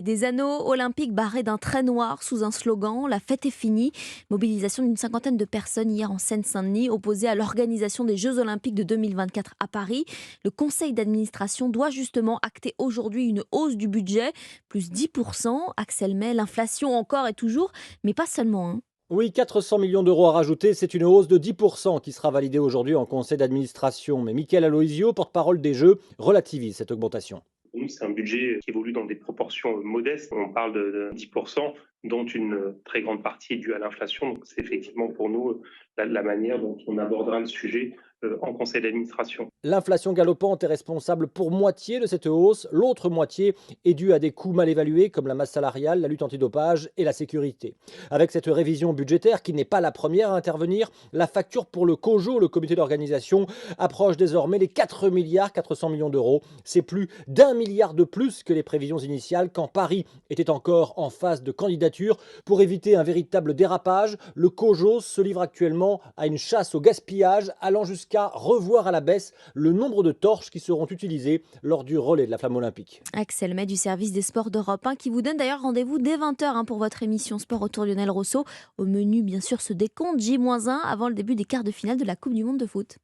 Des anneaux olympiques barrés d'un trait noir sous un slogan «La fête est finie». Mobilisation d'une cinquantaine de personnes hier en Seine-Saint-Denis, opposées à l'organisation des Jeux olympiques de 2024 à Paris. Le conseil d'administration doit justement acter aujourd'hui une hausse du budget, plus 10%. Axel May, l'inflation encore et toujours, mais pas seulement, hein. Oui, 400 millions d'euros à rajouter, c'est une hausse de 10% qui sera validée aujourd'hui en conseil d'administration. Mais Michael Aloisio, porte-parole des Jeux, relativise cette augmentation. Pour nous, c'est un budget qui évolue dans des proportions modestes. On parle de 10%, dont une très grande partie est due à l'inflation. Donc, c'est effectivement pour nous la manière dont on abordera le sujet en conseil d'administration. L'inflation galopante est responsable pour moitié de cette hausse. L'autre moitié est due à des coûts mal évalués comme la masse salariale, la lutte antidopage et la sécurité. Avec cette révision budgétaire qui n'est pas la première à intervenir, la facture pour le COJO, le comité d'organisation, approche désormais les 4 milliards 400 millions d'euros. C'est plus d'1 milliard de plus que les prévisions initiales quand Paris était encore en phase de candidature. Pour éviter un véritable dérapage, le COJO se livre actuellement à une chasse au gaspillage allant jusqu'à revoir à la baisse le nombre de torches qui seront utilisées lors du relais de la flamme olympique. Axel May du service des sports d'Europe 1 qui vous donne d'ailleurs rendez-vous dès 20h pour votre émission Sport autour de Lionel Rousseau. Au menu, bien sûr, ce décompte J-1 avant le début des quarts de finale de la Coupe du Monde de foot.